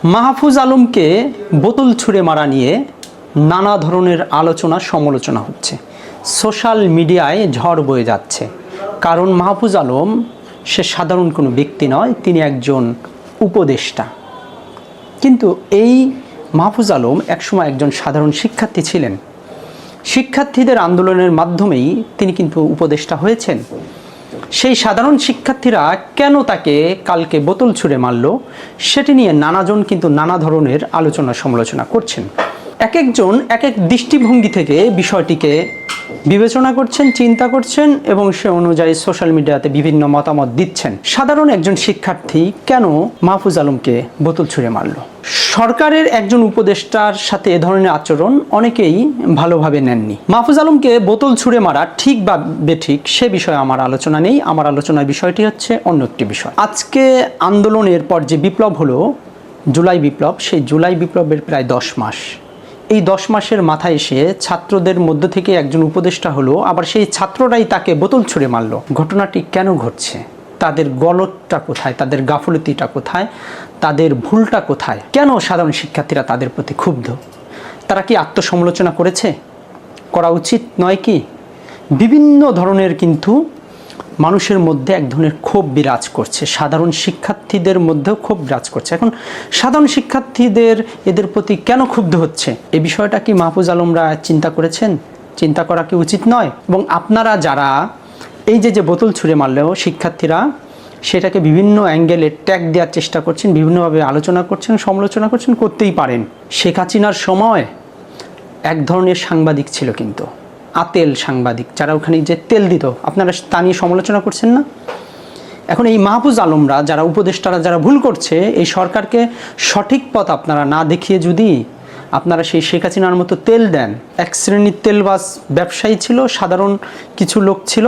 মাহফুজ আলমকে বোতল ছুঁড়ে মারা নিয়ে নানা ধরনের আলোচনা সমালোচনা হচ্ছে, সোশ্যাল মিডিয়ায় ঝড় বয়ে যাচ্ছে। কারণ মাহফুজ আলম সে সাধারণ কোনো ব্যক্তি নয়, তিনি একজন উপদেষ্টা। কিন্তু এই মাহফুজ আলম একসময় একজন সাধারণ শিক্ষার্থী ছিলেন। শিক্ষার্থীদের আন্দোলনের মাধ্যমেই তিনি কিন্তু উপদেষ্টা হয়েছেন। সেই সাধারণ শিক্ষার্থীরা কেন তাকে কালকে বোতল ছুঁড়ে মারল, সেটি নিয়ে নানাজন কিন্তু নানা ধরনের আলোচনা সমালোচনা করছেন। এক একজন এক এক দৃষ্টিভঙ্গি থেকে বিষয়টিকে বিবেচনা করছেন, চিন্তা করছেন এবং সে অনুযায়ী সোশ্যাল মিডিয়াতে বিভিন্ন মতামত দিচ্ছেন। সাধারণ একজন শিক্ষার্থী কেন মাহফুজ আলমকে বোতল ছুঁড়ে মারল? সরকারের একজন উপদেষ্টার সাথে এ ধরনের আচরণ অনেকেই ভালোভাবে নেননি। মাহফুজ আলমকে বোতল ছুঁড়ে মারা ঠিক বা বেঠিক সে বিষয়ে আমার আলোচনা নেই। আমার আলোচনার বিষয়টি হচ্ছে অন্য একটি বিষয়। আজকে আন্দোলনের পর যে বিপ্লব হলো, জুলাই বিপ্লব, সেই জুলাই বিপ্লবের প্রায় 10 মাস। এই 10 মাসের মাথায় এসে ছাত্রদের মধ্য থেকে একজন উপদেষ্টা হলো, আবার সেই ছাত্ররাই তাকে বোতল ছুঁড়ে মারল। ঘটনাটি কেন ঘটছে? তাদের গলতটা কোথায়? তাদের গাফলতিটা কোথায়? তাদের ভুলটা কোথায়? কেন সাধারণ শিক্ষার্থীরা তাদের প্রতি ক্ষুব্ধ? তারা কি আত্মসমালোচনা করেছে? করা উচিত নয় কি? বিভিন্ন ধরনের কিন্তু মানুষের মধ্যে এক ধরনের ক্ষোভ বিরাজ করছে, সাধারণ শিক্ষার্থীদের মধ্যেও ক্ষোভ বিরাজ করছে। এখন সাধারণ শিক্ষার্থীদের এদের প্রতি কেন ক্ষুব্ধ হচ্ছে, এই বিষয়টা কি মাহফুজ আলমরা চিন্তা করেছেন? চিন্তা করা কি উচিত নয়? এবং আপনারা যারা এই যে বোতল ছুঁড়ে মারলেও শিক্ষার্থীরা সেটাকে বিভিন্ন অ্যাঙ্গেলে ট্যাগ দেওয়ার চেষ্টা করছেন, বিভিন্নভাবে আলোচনা করছেন, সমালোচনা করছেন, করতেই পারেন। শেখ হাসিনার সময় এক ধরনের সাংবাদিক ছিল কিন্তু আতেল সাংবাদিক, যারা ওখানে যে তেল দিত, আপনারা তা নিয়ে সমালোচনা করছেন না? এখন এই মাহফুজ আলমরা যারা উপদেষ্টারা যারা ভুল করছে, এই সরকারকে সঠিক পথ আপনারা না দেখিয়ে যদি আপনারা সেই শেখ হাসিনার মতো তেল দেন, এক শ্রেণীর তেলবাজ ব্যবসায়ী ছিল, সাধারণ কিছু লোক ছিল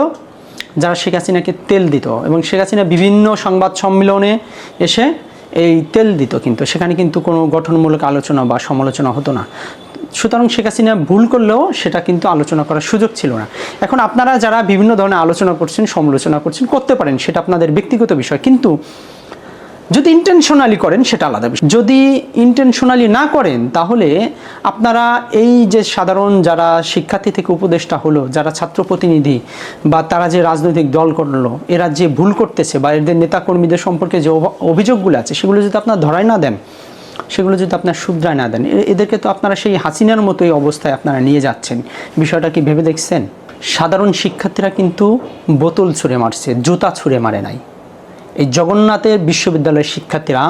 যারা শেখ হাসিনাকে তেল দিত এবং শেখ হাসিনা বিভিন্ন সংবাদ সম্মেলনে এসে এই তেল দিত, কিন্তু সেখানে কিন্তু কোনো গঠনমূলক আলোচনা বা সমালোচনা হতো না। সুতরাং শেখ হাসিনা ভুল করলেও সেটা কিন্তু আলোচনা করার সুযোগ ছিল না। এখন আপনারা যারা বিভিন্ন ধরনের আলোচনা করছেন, সমালোচনা করছেন, করতে পারেন, সেটা আপনাদের ব্যক্তিগত বিষয়। কিন্তু যদি ইন্টেনশনালি করেন সেটা আলাদা বিষয়। যদি ইন্টেনশনালি না করেন তাহলে আপনারা এই যে সাধারণ যারা শিক্ষার্থী থেকে উপদেষ্টা হলো, যারা ছাত্র প্রতিনিধি বা তারা যে রাজনৈতিক দল করলো, এরা যে ভুল করতেছে বা এদের নেতাকর্মীদের সম্পর্কে যে অভিযোগগুলো আছে সেগুলো যদি আপনারা ধরাই না দেন, সেগুলো যদি আপনার শুধরায় না দেন, এদেরকে তো আপনারা সেই হাসিনার মতোই অবস্থায় আপনারা নিয়ে যাচ্ছেন। বিষয়টা কি ভেবে দেখছেন? সাধারণ শিক্ষার্থীরা কিন্তু বোতল ছুঁড়ে মারছে, জুতা ছুঁড়ে মারে নাই। এই জগন্নাথের বিশ্ববিদ্যালয়ের শিক্ষার্থীরা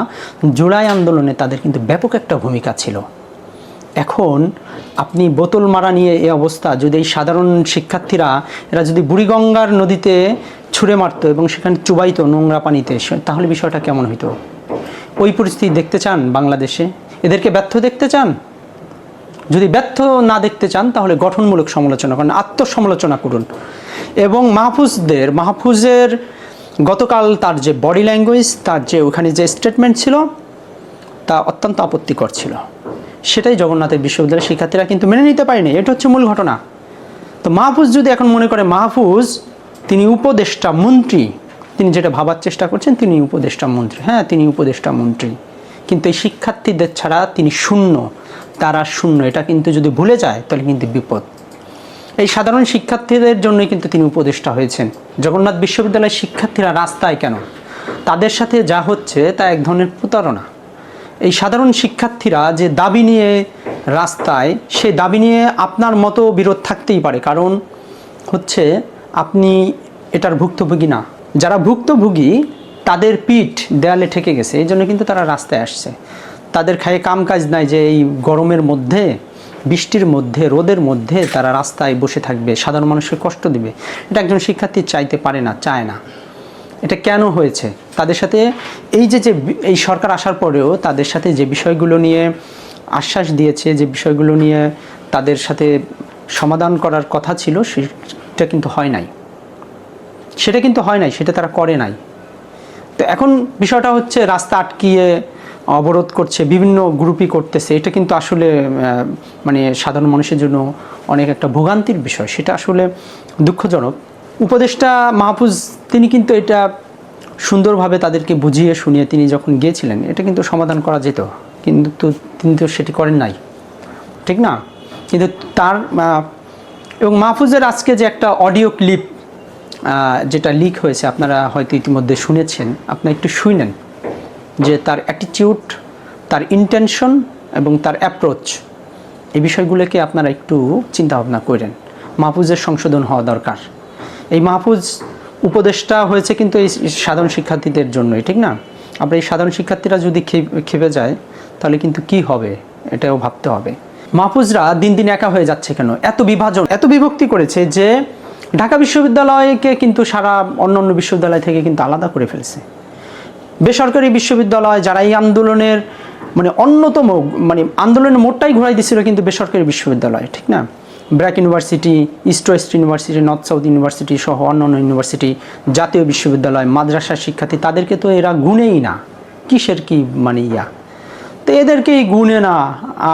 জুলাই আন্দোলনে তাদের কিন্তু ব্যাপক একটা ভূমিকা ছিল। এখন আপনি বোতল মারা নিয়ে এই অবস্থা, যদি এই সাধারণ শিক্ষার্থীরা এরা যদি বুড়িগঙ্গার নদীতে ছুঁড়ে মারতো এবং সেখানে চুবাইতো নোংরা পানিতে, তাহলে বিষয়টা কেমন হইতো? ওই পরিস্থিতি দেখতে চান বাংলাদেশে? এদেরকে ব্যর্থ দেখতে চান? যদি ব্যর্থ না দেখতে চান তাহলে গঠনমূলক সমালোচনা করেন, আত্মসমালোচনা করুন। এবং মাহফুজের গতকাল তার যে বডি ল্যাঙ্গুয়েজ, তার যে ওখানে যে স্টেটমেন্ট ছিল, তা অত্যন্ত আপত্তিকর ছিল। সেটাই জগন্নাথের বিশ্ববিদ্যালয়ের শিক্ষার্থীরা কিন্তু মেনে নিতে পারেনি। এটা হচ্ছে মূল ঘটনা। তো মাহফুজ যদি এখন মনে করে মাহফুজ তিনি উপদেষ্টা মন্ত্রী, তিনি যেটা ভাবার চেষ্টা করছেন তিনি উপদেষ্টা মন্ত্রী, হ্যাঁ তিনি উপদেষ্টা মন্ত্রী, কিন্তু এই শিক্ষার্থীদের ছাড়া তিনি শূন্য, তারা শূন্য, এটা কিন্তু যদি ভুলে যায় তাহলে কিন্তু বিপদ। এই সাধারণ শিক্ষার্থীদের জন্যই কিন্তু তিনি উপদেষ্টা হয়েছেন। জগন্নাথ বিশ্ববিদ্যালয়ের শিক্ষার্থীরা রাস্তায় কেন? তাদের সাথে যা হচ্ছে তা এক ধরনের প্রতারণা। এই সাধারণ শিক্ষার্থীরা যে দাবি নিয়ে রাস্তায়, সেই দাবি নিয়ে আপনার মতো বিরোধ থাকতেই পারে, কারণ হচ্ছে আপনি এটার ভুক্তভোগী না। যারা ভুক্তভোগী তাদের পিঠ দেয়ালে ঠেকে গেছে, এই জন্য কিন্তু তারা রাস্তায় আসছে। তাদের খায়ে কাম কাজ নাই যে এই গরমের মধ্যে, বৃষ্টির মধ্যে, রোদের মধ্যে তারা রাস্তায় বসে থাকবে, সাধারণ মানুষকে কষ্ট দিবে। এটা একজন শিক্ষার্থী চাইতে পারে না, চায় না। এটা কেন হয়েছে? তাদের সাথে এই যে এই সরকার আসার পরেও তাদের সাথে যে বিষয়গুলো নিয়ে আশ্বাস দিয়েছে, যে বিষয়গুলো নিয়ে তাদের সাথে সমাধান করার কথা ছিল, সেটা কিন্তু হয় নাই। সেটা তারা করে নাই। তো এখন বিষয়টা হচ্ছে রাস্তা আটকিয়ে অবরোধ করছে, বিভিন্ন গ্রুপই করতেছে। এটা কিন্তু আসলে মানে সাধারণ মানুষের জন্য অনেক একটা ভোগান্তির বিষয়, সেটা আসলে দুঃখজনক। উপদেষ্টা মাহফুজ তিনি কিন্তু এটা সুন্দরভাবে তাদেরকে বুঝিয়ে শুনিয়ে তিনি যখন গিয়েছিলেন, এটা কিন্তু সমাধান করা যেত। তিনি তো সেটি করেন নাই, ঠিক না? কিন্তু তার এবং মাহফুজের আজকে যে একটা অডিও ক্লিপ যেটা লিক হয়েছে, আপনারা হয়তো ইতিমধ্যে শুনেছেন, আপনারা একটু শুনেন যে তার অ্যাটিটিউড, তার ইন্টেনশন এবং তার অ্যাপ্রোচ, এই বিষয়গুলোকে আপনারা একটু চিন্তা ভাবনা করেন। মাহফুজের সংশোধন হওয়া দরকার। এই মাহফুজ উপদেশটা হয়েছে কিন্তু এই সাধারণ শিক্ষার্থীদের জন্যই, ঠিক না? আপনার এই সাধারণ শিক্ষার্থীরা যদি খেপে যায় তাহলে কিন্তু কি হবে, এটাও ভাবতে হবে। মাহফুজরা দিন দিন একা হয়ে যাচ্ছে কেন? এত বিভাজন, এত বিভক্তি করেছে যে ঢাকা বিশ্ববিদ্যালয়কে কিন্তু সারা অন্যান্য বিশ্ববিদ্যালয় থেকে কিন্তু আলাদা করে ফেলছে। বেসরকারি বিশ্ববিদ্যালয় যারা এই আন্দোলনের অন্যতম আন্দোলনের মোড়টাই ঘোরাই দিছিল কিন্তু বেসরকারি বিশ্ববিদ্যালয়, ঠিক না? BRAC university, east West university, north south university সহ অন্যান্য ইউনিভার্সিটি, জাতীয় বিশ্ববিদ্যালয়, মাদ্রাসার শিক্ষার্থী, তাদেরকে তো এরা গুনেই না। কিসের কি তো এদেরকেই গুনে না,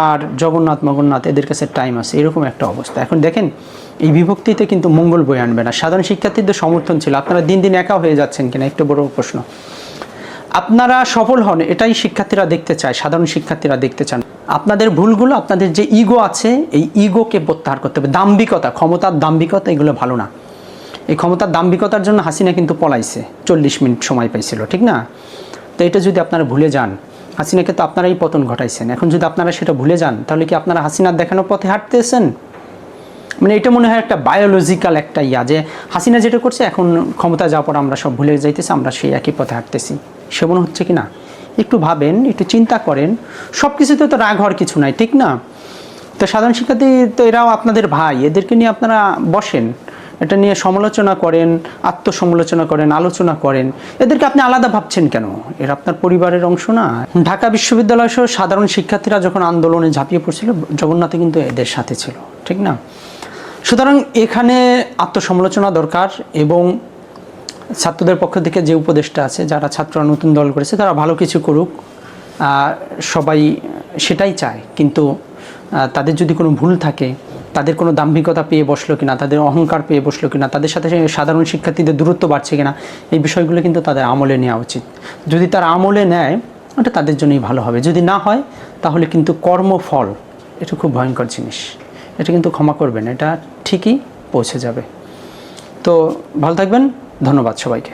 আর জগন্নাথ এদের কাছে টাইম আছে, এরকম একটা অবস্থা। এখন দেখেন এই বিভক্তিতে কিন্তু মঙ্গল বয়ে আনবে না। সাধারণ শিক্ষার্থীদের সমর্থন ছিল, আপনারা দিন দিন একা হয়ে যাচ্ছেন কিনা, একটু বড় প্রশ্ন। আপনারা সফল হন, এটাই শিক্ষার্থীরা দেখতে চায়, সাধারণ শিক্ষার্থীরা দেখতে চান। আপনাদের ভুলগুলো, আপনাদের যে ইগো আছে, এই ইগোকে প্রত্যাহার করতে হবে। দাম্ভিকতা, ক্ষমতার দাম্ভিকতা, এগুলো ভালো না। এই ক্ষমতার দাম্ভিকতার জন্য হাসিনা কিন্তু পলাইছে, 40 মিনিট সময় পাইছিল, ঠিক না? তো এটা যদি আপনারা ভুলে যান, হাসিনাকে তো আপনারাই পতন ঘটাইছেন, এখন যদি আপনারা সেটা ভুলে যান তাহলে কি আপনারা হাসিনার দেখানোর পথে হাঁটতেছেন? এটা মনে হয় একটা বায়োলজিক্যাল একটা যে হাসিনা যেটা করছে, এখন ক্ষমতা যাওয়ার পর আমরা সব ভুলে যাইতেছি, আমরা সেই একই পথে হাঁটতেছি, সে মনে হচ্ছে কি না? একটু ভাবেন, একটু চিন্তা করেন। সব কিছুতে তো রাগ হওয়ার কিছু নাই, ঠিক না? তো সাধারণ শিক্ষার্থী তো এরাও আপনাদের ভাই, এদেরকে নিয়ে আপনারা বসেন, এটা নিয়ে সমালোচনা করেন, আত্মসমালোচনা করেন, আলোচনা করেন। এদেরকে আপনি আলাদা ভাবছেন কেন? এরা আপনার পরিবারের অংশ না? ঢাকা বিশ্ববিদ্যালয় সহ সাধারণ শিক্ষার্থীরা যখন আন্দোলনে ঝাঁপিয়ে পড়ছিল, জগন্নাথ কিন্তু এদের সাথে ছিল, ঠিক না? সুতরাং এখানে আত্মসমালোচনা দরকার, এবং ছাত্রদের পক্ষ থেকে যে উপদেশটা আছে, যারা ছাত্ররা নতুন দল করেছে তারা ভালো কিছু করুক, সবাই সেটাই চায়। কিন্তু তাদের যদি কোনো ভুল থাকে, তাদের কোনো দাম্ভিকতা পেয়ে বসলো কিনা, তাদের অহংকার পেয়ে বসলো কিনা, তাদের সাথে সাধারণ শিক্ষার্থীদের দূরত্ব বাড়ছে কিনা, এই বিষয়গুলো কিন্তু তাদের আমলে নেওয়া উচিত। যদি তারা আমলে নেয়, ওটা তাদের জন্যই ভালো হবে। যদি না হয় তাহলে কিন্তু কর্মফল, এটা খুব ভয়ঙ্কর জিনিস, এটা কিন্তু ক্ষমা করবেন, এটা ঠিকই পৌঁছে যাবে। তো ভালো থাকবেন, ধন্যবাদ সবাইকে।